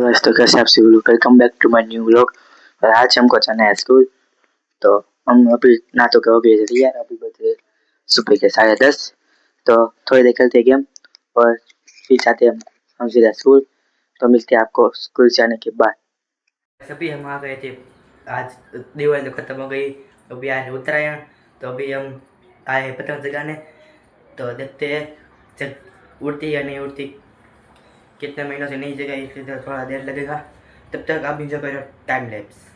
तो कैसे आप सभी लोग, welcome back to my new vlog. और आज हमको जाना है स्कूल। तो हम अभी ना तो हो गए जल्दी यार, अभी बजे सुबह के 10:30। तो थोड़ी देर खेलते गेम और फिर जाते हम सीधा स्कूल। तो मिलते हैं आपको स्कूल से आने के बाद। सभी हम आ गए थे। आज दिवाली तो खत्म हो गई, तो अभी आज उत्तरायण। तो अभी हम आए हैं पतंग जगाने। तो देखते हैं जब उड़ती या नहीं उड़ती। कितने महीनों से नहीं जगाई, इसलिए तो थोड़ा देर लगेगा। तब तक आप इंजॉय करो टाइम लैप्स।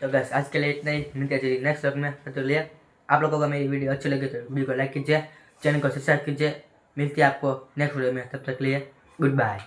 तो बस आज के लिए इतना ही, मिलते हैं नेक्स्ट व्लॉग में। तो लिए आप लोगों को मेरी वीडियो अच्छी लगे तो वीडियो को लाइक कीजिए, चैनल को सब्सक्राइब कीजिए। मिलती है आपको नेक्स्ट वीडियो में, तब तक लिए गुड बाय।